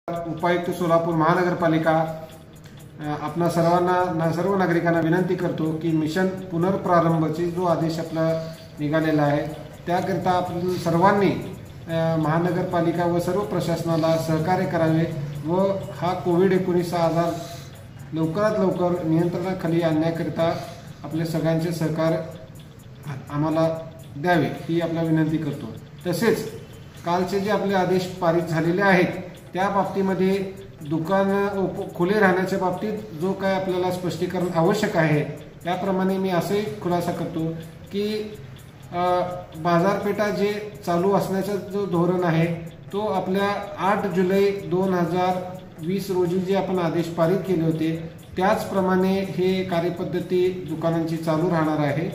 उपायुक्त सोलापूर महानगरपालिका आपणा सर्वांना सर्व नागरिकांना विनंती करतो की मिशन पुनर्प्रारंभची जो आदेश आपला निघालेला आहे त्याकरता आपण सर्वांनी महानगरपालिका व सर्व प्रशासनाला सहकार्य करावे व हा कोविड-19 आजार लवकरात लवकर नियंत्रणाखाली आणण्याकरता आपले सगळ्यांचे सहकार्य आम्हाला द्यावे ही आपला विनंती करतो। तसेच कालचे जे आपले आदेश पारित झालेले आहेत त्या बाबतीमध्ये दुकान खुले राहण्याच्या बाबतीत जो काय आपल्याला स्पष्टीकरण आवश्यक आहे त्याप्रमाणे मी असे खुलासा करतो की बाजारपेठा जे चालू असण्याचा जो धोरण आहे तो आपल्या 8 जुलै 2020 रोजी जे आपण आदेश पारित केले होते त्याचप्रमाणे हे कार्यपद्धती दुकानांची चालू राहणार आहे।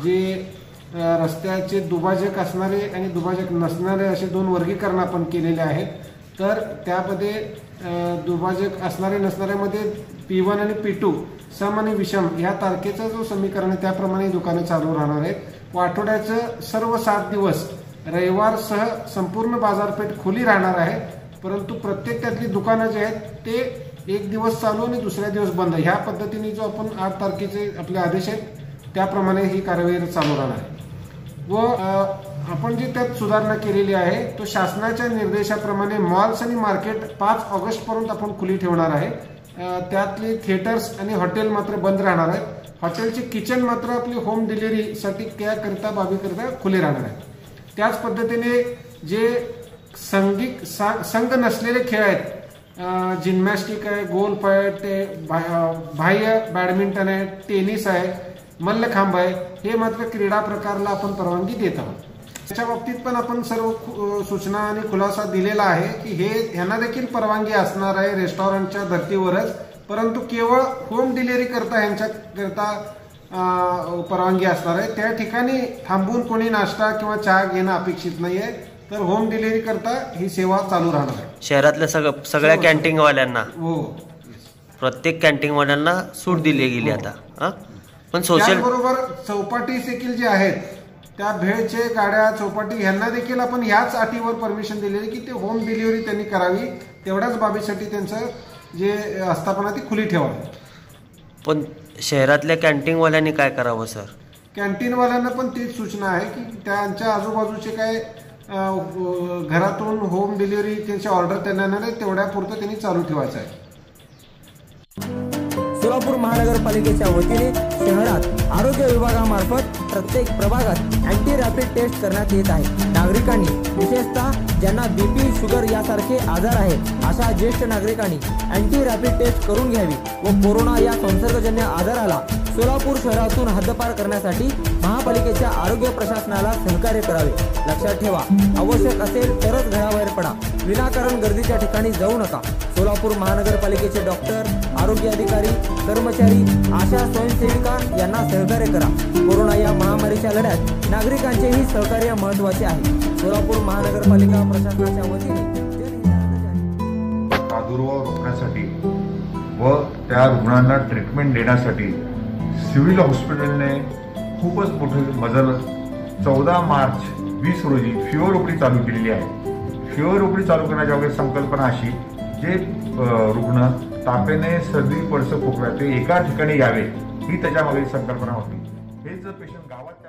जे रस्त्याचे दुभाजक असणारे आणि दुभाजक नसणारे असे दोन वर्गीकरण आपण केलेले आहेत। तर त्यामध्ये दुभाजक असणारे नसणाऱ्यामध्ये P1 आणि P2 सम आणि विषम या तारखेचं जो समीकरण आहे त्याप्रमाणे दुकाने चालू राहणार आहेत। आठवड्याचं सर्व 7 दिवस रविवारसह संपूर्ण बाजारपेठ खुली राहणार आहे, परंतु प्रत्येक त्यातली दुकानं जे आहेत ते एक दिवस चालू आणि दुसऱ्या दिवस बंद ह्या पद्धतीने जो आपण 8 तारखेचे आपले आदेश आहेत त्याप्रमाणे ही कारवाई चालू राहणार आहे। व आपण जी त्यात सुधारणा केलेली आहे तो शासनाच्या निर्देशाप्रमाणे मॉल्स आणि मार्केट 5 ऑगस्ट पर्यंत आपण खुली ठेवणार आहे। त्यातले थिएटर्स आणि हॉटेल मात्र बंद राहणार आहेत। हॉटेलचे किचन मात्र आपली होम डिलिव्हरी साठी त्याकरता बाबीकरता खुले राहणार आहे। त्याच पद्धतीने जे संघ नसलेले खेळ आहेत जिम्नॅस्टिक आहे, गोल्फ आहे, बाह्य बॅडमिंटन आहे, टेनिस आहे, मल्लखांब आहे हे मात्र क्रीडा प्रकारला आपण परवानगी देत आहोत। त्याच्या बाबतीत पण आपण सर्व सूचना आणि खुलासा दिलेला आहे की हे यांना देखील परवानगी असणार आहे रेस्टॉरंटच्या धर्तीवरच, परंतु केवळ होम डिलिव्हरी करता यांच्याकरता परवानगी असणार आहे। त्या ठिकाणी थांबून कोणी नाश्ता किंवा चहा घेणं अपेक्षित नाहीये, तर होम डिलिव्हरी करता ही सेवा चालू राहणार आहे। शहरातल्या सगळ्या कॅन्टीन वाल्यांना प्रत्येक कॅन्टीन वाल्यांना सूट दिली गेली आता। पण सोशल बरोबर चौपाटी देखील जे आहेत त्या भेळचे गाड्या चौपाटी यांना देखील आपण याच अटीवर परमिशन दिलेली की ते होम डिलिव्हरी त्यांनी करावी, तेवढ्याच बाबीसाठी त्यांचं जे आस्थापना ती खुली ठेवावी। पण शहरातल्या कॅन्टीन वाल्यांनी काय करावं सर? कॅन्टीन वाल्यांना पण तीच सूचना आहे की त्यांच्या आजूबाजूचे काय घरातून होम डिलिव्हरी त्यांची ऑर्डर त्यांना नाही तेवढ्यापुरतं त्यांनी चालू ठेवायचं आहे। सोलापूर महानगरपालिकेच्या वतीने शहरात आरोग्य विभागामार्फत प्रत्येक प्रभागात अँटी रॅपिड टेस्ट करण्यात येत आहे। नागरिकांनी विशेषतः ज्यांना बीपी शुगर यासारखे आजार आहेत अशा ज्येष्ठ नागरिकांनी अँटी रॅपिड टेस्ट करून घ्यावी व कोरोना या संसर्गजन्य आजाराला सोलापूर शहरातून हद्दपार करण्यासाठी महापालिकेच्या आरोग्य प्रशासनाला सहकार्य करावे। लक्षात ठेवा, आवश्यक असेल तरच घराबाहेर पडा, विनाकारण गर्दीच्या ठिकाणी जाऊ नका। सोलापूर महानगरपालिकेचे डॉक्टर, आरोग्य अधिकारी, कर्मचारी, आशा स्वयंसेविका यांना सहकार्य करा। कोरोना या महामारीच्या लढ्यात नागरिकांचेही सहकार्य महत्त्वाचे आहे। सोलापूर महानगरपालिका प्रशासनाच्या वतीने प्रादुर्भाव रोखण्यासाठी व त्या रुग्णांना ट्रीटमेंट देण्यासाठी सिव्हिल हॉस्पिटलने खूपच मोठी मजल 14 मार्च 20 रोजी फिवर ओपडी चालू केलेली आहे। फिवर ओपडी चालू करण्याच्या वगैरे संकल्पना अशी जे रुग्ण तापेने सर्दी पडसं खोकला ते एका ठिकाणी यावे ही त्याच्यामागे संकल्पना होती। हे जर पेशंट गावात